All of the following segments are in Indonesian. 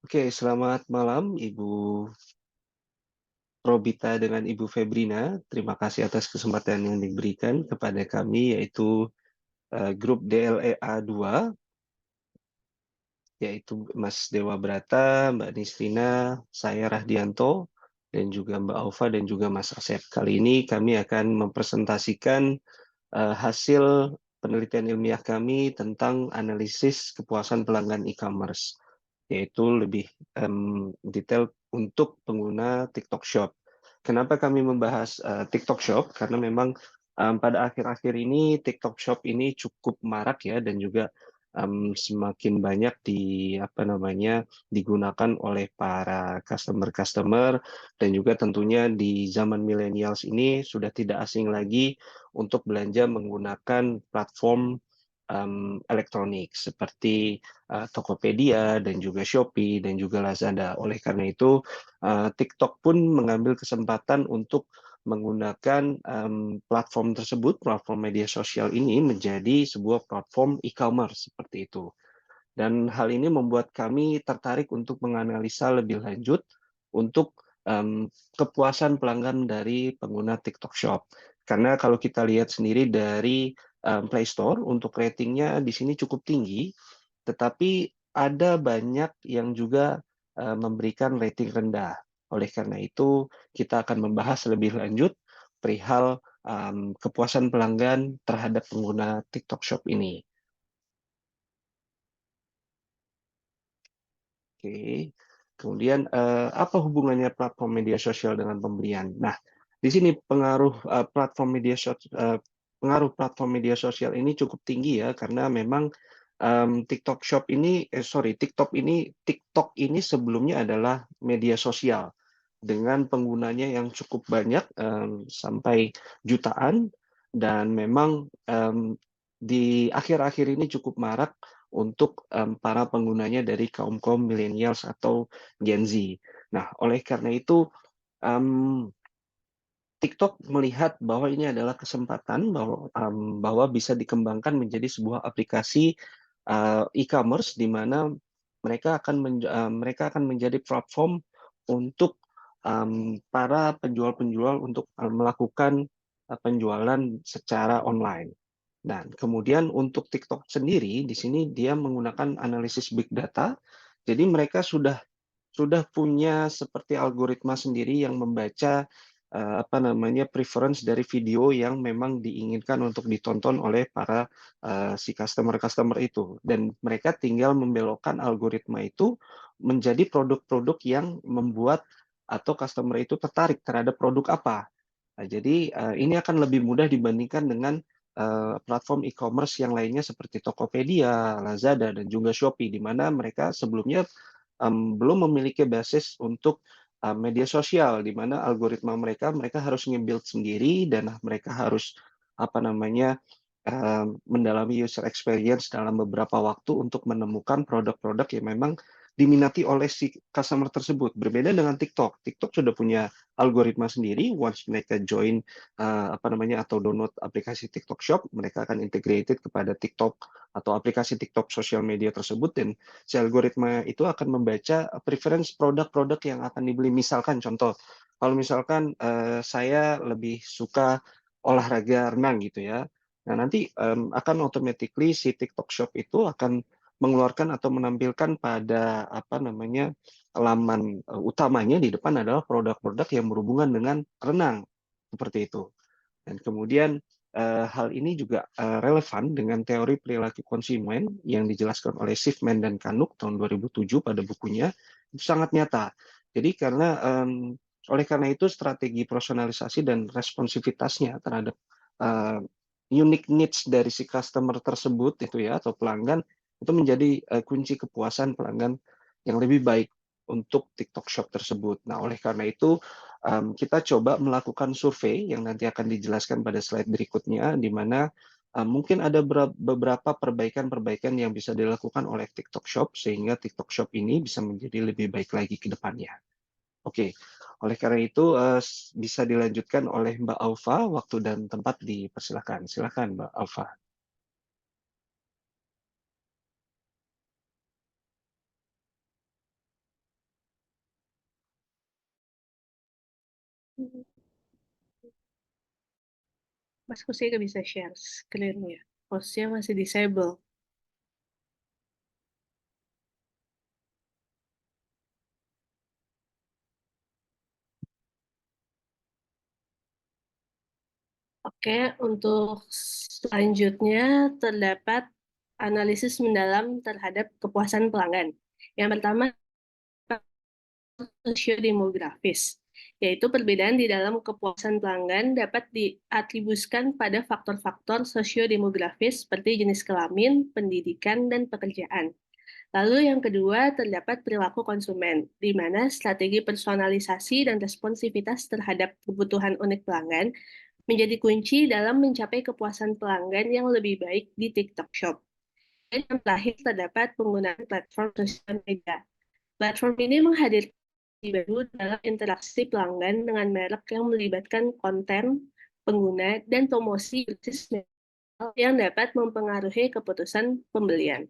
Oke, selamat malam Ibu Robita dengan Ibu Febrina. Terima kasih atas kesempatan yang diberikan kepada kami, yaitu grup DLEA 2, yaitu Mas Dewa Brata, Mbak Nisrina, saya Rahdianto, dan juga Mbak Aufa, dan juga Mas Asep. Kali ini kami akan mempresentasikan hasil penelitian ilmiah kami tentang analisis kepuasan pelanggan e-commerce, yaitu lebih detail untuk pengguna TikTok Shop. Kenapa kami membahas TikTok Shop? Karena memang pada akhir-akhir ini TikTok Shop ini cukup marak ya, dan juga semakin banyak digunakan oleh para customer-customer, dan juga tentunya di zaman millennials ini sudah tidak asing lagi untuk belanja menggunakan platform elektronik seperti Tokopedia dan juga Shopee dan juga Lazada. Oleh karena itu, TikTok pun mengambil kesempatan untuk menggunakan platform tersebut, platform media sosial ini menjadi sebuah platform e-commerce seperti itu. Dan hal ini membuat kami tertarik untuk menganalisa lebih lanjut untuk kepuasan pelanggan dari pengguna TikTok Shop. Karena kalau kita lihat sendiri dari Play Store, untuk ratingnya di sini cukup tinggi, tetapi ada banyak yang juga memberikan rating rendah. Oleh karena itu, kita akan membahas lebih lanjut perihal kepuasan pelanggan terhadap pengguna TikTok Shop ini. Oke, kemudian apa hubungannya platform media sosial dengan pembelian? Nah, di sini pengaruh platform media sosial ini cukup tinggi ya, karena memang TikTok ini sebelumnya adalah media sosial dengan penggunanya yang cukup banyak, sampai jutaan, dan memang di akhir-akhir ini cukup marak untuk para penggunanya dari kaum-kaum millennials atau Gen Z. Nah, oleh karena itu, mmm, TikTok melihat bahwa ini adalah kesempatan bahwa bisa dikembangkan menjadi sebuah aplikasi e-commerce, di mana mereka akan menjadi platform untuk para penjual-penjual untuk melakukan penjualan secara online. Dan kemudian untuk TikTok sendiri, di sini dia menggunakan analisis big data. Jadi mereka sudah punya seperti algoritma sendiri yang membaca preference dari video yang memang diinginkan untuk ditonton oleh para si customer-customer itu. Dan mereka tinggal membelokkan algoritma itu menjadi produk-produk yang membuat atau customer itu tertarik terhadap produk apa. Nah, jadi ini akan lebih mudah dibandingkan dengan platform e-commerce yang lainnya seperti Tokopedia, Lazada, dan juga Shopee, di mana mereka sebelumnya belum memiliki basis untuk media sosial, di mana algoritma mereka harus nge-build sendiri, dan mereka harus mendalami user experience dalam beberapa waktu untuk menemukan produk-produk yang memang diminati oleh si customer tersebut. Berbeda dengan TikTok. TikTok sudah punya algoritma sendiri. Once mereka join atau download aplikasi TikTok Shop, mereka akan integrated kepada TikTok atau aplikasi TikTok sosial media tersebut, dan si algoritma itu akan membaca preference produk-produk yang akan dibeli. Misalkan contoh, kalau misalkan saya lebih suka olahraga renang gitu ya. Nah, nanti akan automatically si TikTok Shop itu akan mengeluarkan atau menampilkan pada laman utamanya di depan adalah produk-produk yang berhubungan dengan renang, seperti itu. Dan kemudian hal ini juga relevan dengan teori perilaku konsumen yang dijelaskan oleh Schiffman dan Canuck tahun 2007 pada bukunya, itu sangat nyata. Jadi oleh karena itu strategi personalisasi dan responsivitasnya terhadap uh, unique needs dari si customer tersebut itu ya, atau pelanggan, itu menjadi kunci kepuasan pelanggan yang lebih baik untuk TikTok Shop tersebut. Nah, oleh karena itu kita coba melakukan survei yang nanti akan dijelaskan pada slide berikutnya, di mana mungkin ada beberapa perbaikan-perbaikan yang bisa dilakukan oleh TikTok Shop sehingga TikTok Shop ini bisa menjadi lebih baik lagi ke depannya. Oke, oleh karena itu bisa dilanjutkan oleh Mbak Alfa. Waktu dan tempat dipersilakan. Silakan Mbak Alfa. Mas Hussein nggak bisa share screen-nya. Hostnya masih disable. Oke, untuk selanjutnya terdapat analisis mendalam terhadap kepuasan pelanggan. Yang pertama, sosiodemografis, yaitu perbedaan di dalam kepuasan pelanggan dapat diatribusikan pada faktor-faktor sosiodemografis seperti jenis kelamin, pendidikan, dan pekerjaan. Lalu yang kedua, terdapat perilaku konsumen, di mana strategi personalisasi dan responsivitas terhadap kebutuhan unik pelanggan menjadi kunci dalam mencapai kepuasan pelanggan yang lebih baik di TikTok Shop. Dan yang terakhir, terdapat penggunaan platform sosial media. Platform ini menghadirkan baru dalam interaksi pelanggan dengan merek yang melibatkan konten, pengguna, dan promosi yang dapat mempengaruhi keputusan pembelian.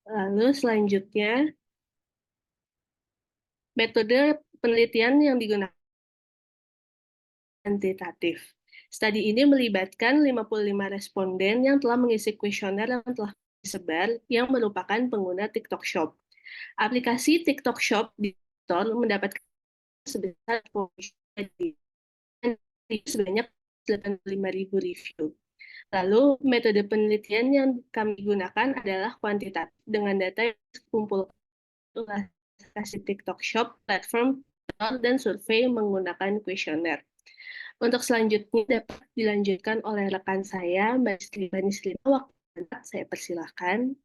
Lalu selanjutnya, metode penelitian yang digunakan kuantitatif. Studi ini melibatkan 55 responden yang telah mengisi kuesioner yang telah disebar yang merupakan pengguna TikTok Shop. Aplikasi TikTok Shop di Store mendapatkan sebesar sebanyak 85.000 review. Lalu, metode penelitian yang kami gunakan adalah kuantitatif dengan data yang dikumpulkan aplikasi TikTok Shop, platform, dan survei menggunakan kuesioner. Untuk selanjutnya dapat dilanjutkan oleh rekan saya, Mbak Nisli. Waktu saya persilahkan.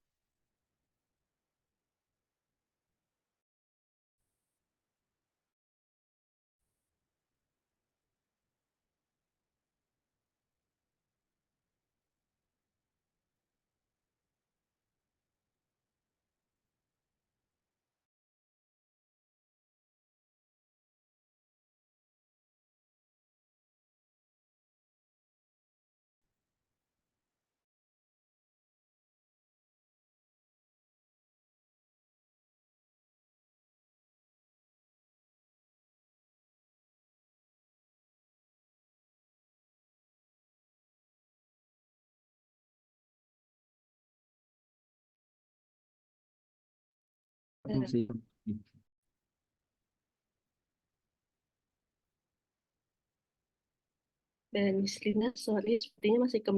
Dan Mislina, sorry, sepertinya masih ke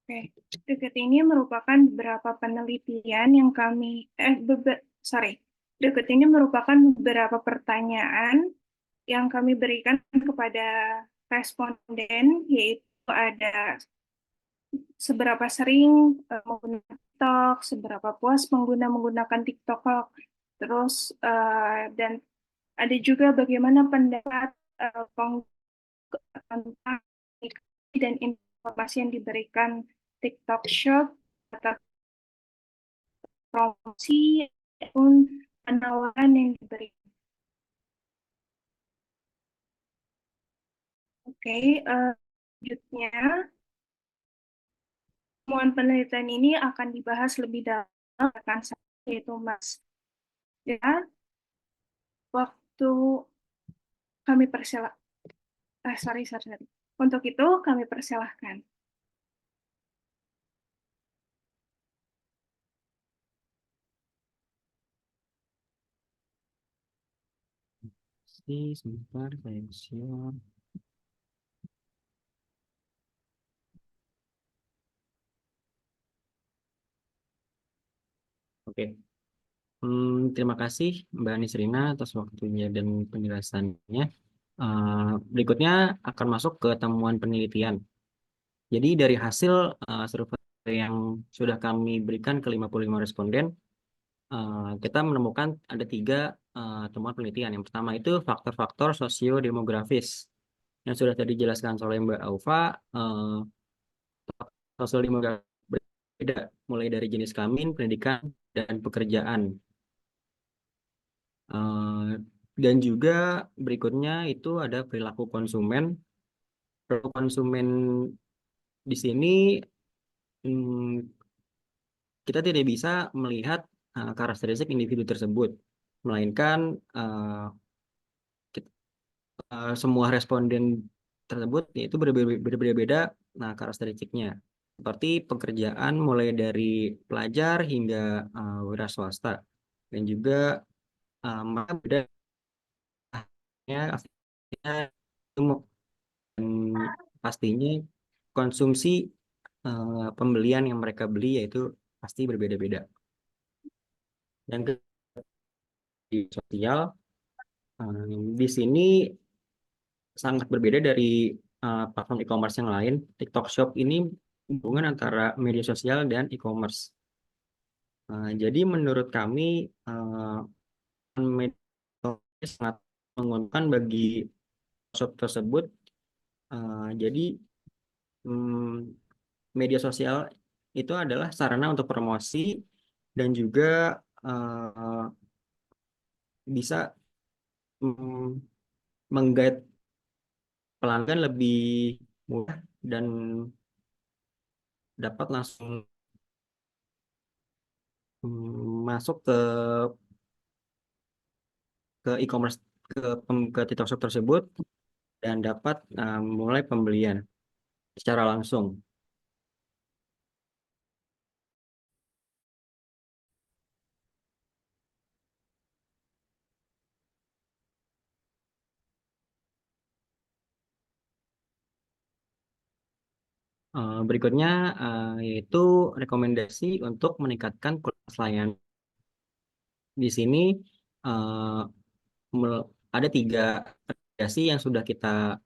Oke, berikut ini merupakan beberapa penelitian yang berikut ini merupakan beberapa pertanyaan yang kami berikan kepada responden, yaitu ada seberapa sering menggunakan TikTok, seberapa puas pengguna menggunakan TikTok, terus dan ada juga bagaimana pendapat tentang dan informasi yang diberikan TikTok Shop atau promosi ataupun penawaran yang diberikan. Oke, selanjutnya temuan penelitian ini akan dibahas lebih dalam rekan saya, yaitu Mas. Ya, waktu kami sorry. Untuk itu kami persilahkan. Sebentar, saya siap. Oke. Terima kasih Mbak Nisrina atas waktunya dan penjelasannya. Berikutnya akan masuk ke temuan penelitian. Jadi dari hasil survei yang sudah kami berikan ke 55 responden, kita menemukan ada 3 temuan penelitian. Yang pertama itu faktor-faktor sosiodemografis. Yang sudah tadi dijelaskan oleh Mbak Aufa, sosiodemografis berbeda mulai dari jenis kelamin, pendidikan, dan pekerjaan. Dan juga berikutnya itu ada perilaku konsumen. Perilaku konsumen di sini kita tidak bisa melihat karakteristik individu tersebut, melainkan semua responden tersebut yaitu berbeda-beda karakteristiknya. Seperti pekerjaan mulai dari pelajar hingga wira swasta, dan juga mereka beda aslinya, dan pastinya konsumsi pembelian yang mereka beli yaitu pasti berbeda-beda. Yang di sosial di sini sangat berbeda dari platform e-commerce yang lain. TikTok Shop ini hubungan antara media sosial dan e-commerce. Jadi menurut kami media sangat menguntungkan bagi shop tersebut. Jadi media sosial itu adalah sarana untuk promosi dan juga bisa menggait pelanggan lebih mudah dan dapat langsung masuk ke e-commerce, ke TikTok Shop tersebut, dan dapat mulai pembelian secara langsung. Berikutnya yaitu rekomendasi untuk meningkatkan kualitas layanan. Di sini ada 3 rekomendasi yang sudah kita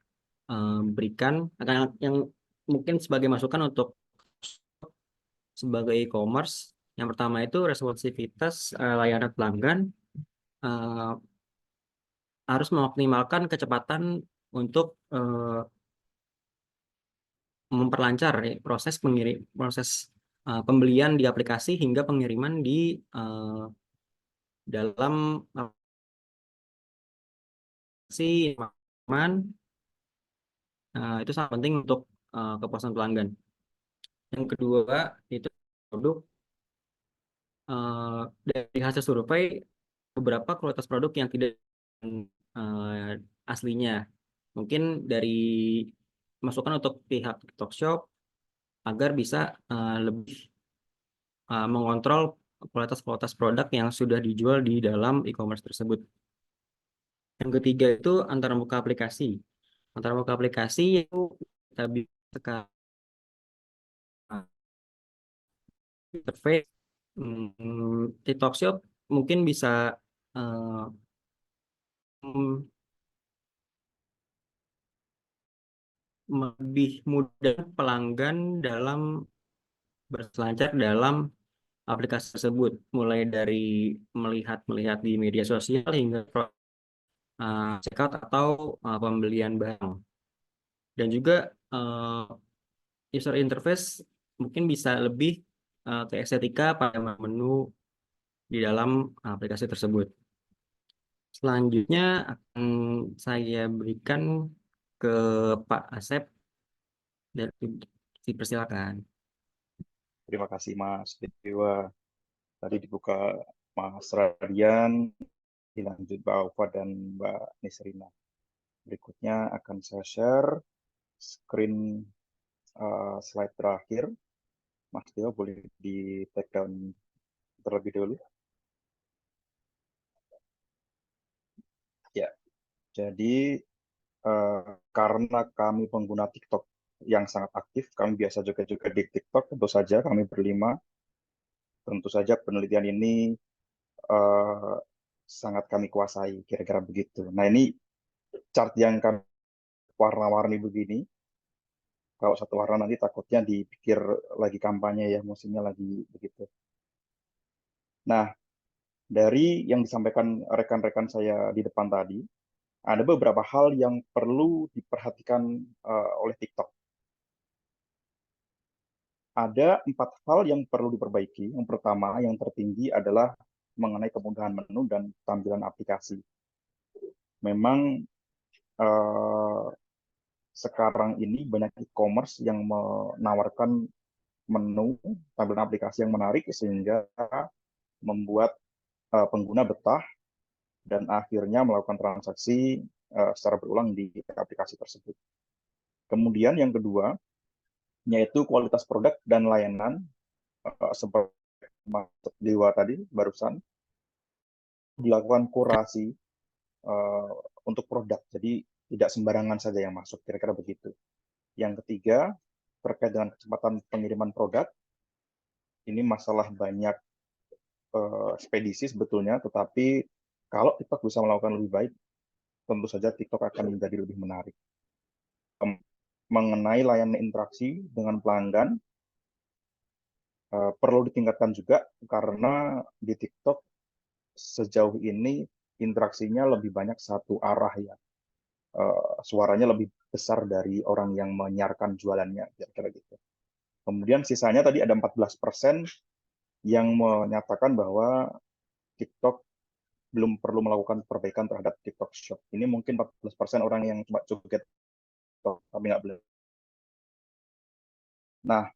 berikan, yang mungkin sebagai masukan untuk sebagai e-commerce. Yang pertama itu responsivitas layanan pelanggan, harus mengoptimalkan kecepatan untuk memperlancar proses pembelian di aplikasi hingga pengiriman di dalam aplikasi aman. Itu sangat penting untuk kepuasan pelanggan. Yang kedua itu produk. Dari hasil survei, beberapa kualitas produk yang tidak aslinya. Mungkin dari masukan untuk pihak TikTok Shop agar bisa lebih mengontrol kualitas produk yang sudah dijual di dalam e-commerce tersebut. Yang ketiga itu antarmuka aplikasi. Antarmuka aplikasi itu kita bisa interface. TikTok Shop mungkin bisa lebih mudah pelanggan dalam berselancar dalam aplikasi tersebut, mulai dari melihat di media sosial hingga checkout atau pembelian barang. Dan juga user interface mungkin bisa lebih ke estetika pada menu di dalam aplikasi tersebut. Selanjutnya akan saya berikan ke Pak Asep, dan dipersilakan. Terima kasih Mas Dewa. Tadi dibuka Mas Radian, dilanjut Mbak Aufa dan Mbak Nisrina. Berikutnya akan saya share screen slide terakhir. Mas Dewa boleh di take down terlebih dahulu. Ya, jadi karena kami pengguna TikTok yang sangat aktif, kami biasa juga di TikTok, tentu saja kami berlima. Tentu saja penelitian ini sangat kami kuasai, kira-kira begitu. Nah, ini chart yang kami warna-warni begini. Kalau satu warna nanti takutnya dipikir lagi kampanye ya, musimnya lagi begitu. Nah, dari yang disampaikan rekan-rekan saya di depan tadi, ada beberapa hal yang perlu diperhatikan oleh TikTok. Ada 4 hal yang perlu diperbaiki. Yang pertama, yang tertinggi adalah mengenai kemudahan menu dan tampilan aplikasi. Memang sekarang ini banyak e-commerce yang menawarkan menu tampilan aplikasi yang menarik sehingga membuat pengguna betah dan akhirnya melakukan transaksi secara berulang di aplikasi tersebut. Kemudian yang kedua, yaitu kualitas produk dan layanan, seperti Mas Dewa tadi barusan, dilakukan kurasi untuk produk, jadi tidak sembarangan saja yang masuk, kira-kira begitu. Yang ketiga, terkait dengan kecepatan pengiriman produk, ini masalah banyak ekspedisi sebetulnya, tetapi kalau TikTok bisa melakukan lebih baik, tentu saja TikTok akan menjadi lebih menarik. Mengenai layanan interaksi dengan pelanggan, perlu ditingkatkan juga karena di TikTok sejauh ini interaksinya lebih banyak satu arah ya. Suaranya lebih besar dari orang yang menyiarkan jualannya, kira-kira gitu. Kemudian sisanya tadi ada 14% yang menyatakan bahwa TikTok belum perlu melakukan perbaikan terhadap TikTok Shop. Ini mungkin 14% orang yang cuma joget, tapi nggak boleh. Nah,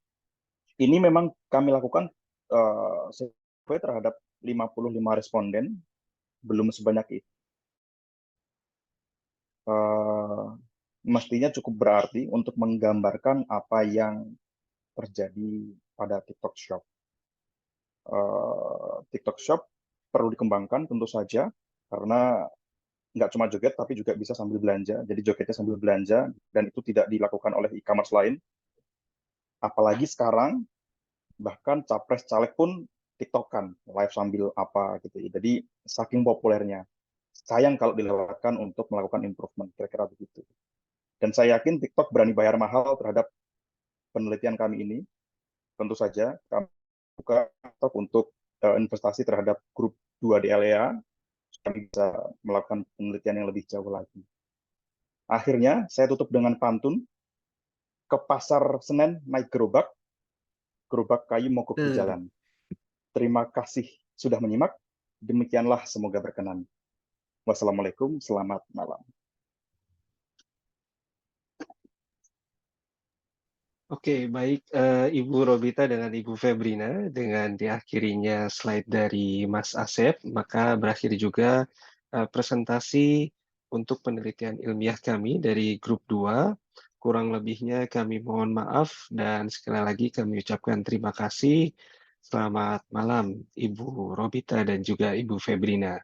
ini memang kami lakukan survei terhadap 55 responden, belum sebanyak itu. Mestinya cukup berarti untuk menggambarkan apa yang terjadi pada TikTok Shop. TikTok Shop perlu dikembangkan tentu saja, karena nggak cuma joget, tapi juga bisa sambil belanja. Jadi jogetnya sambil belanja, dan itu tidak dilakukan oleh e-commerce lain. Apalagi sekarang, bahkan capres-caleg pun TikTokan, live sambil apa gitu. Jadi saking populernya. Sayang kalau dilewatkan untuk melakukan improvement, kira-kira begitu. Dan saya yakin TikTok berani bayar mahal terhadap penelitian kami ini. Tentu saja kami buka untuk investasi terhadap grup 2 di LEA, kami bisa melakukan penelitian yang lebih jauh lagi. Akhirnya, saya tutup dengan pantun. Ke pasar Senen naik gerobak kayu mogok di jalan. Terima kasih sudah menyimak. Demikianlah, semoga berkenan. Wassalamualaikum, selamat malam. Oke, baik Ibu Robita dengan Ibu Febrina, dengan diakhirinya slide dari Mas Asep, maka berakhir juga presentasi untuk penelitian ilmiah kami dari grup 2. Kurang lebihnya kami mohon maaf dan sekali lagi kami ucapkan terima kasih. Selamat malam Ibu Robita dan juga Ibu Febrina.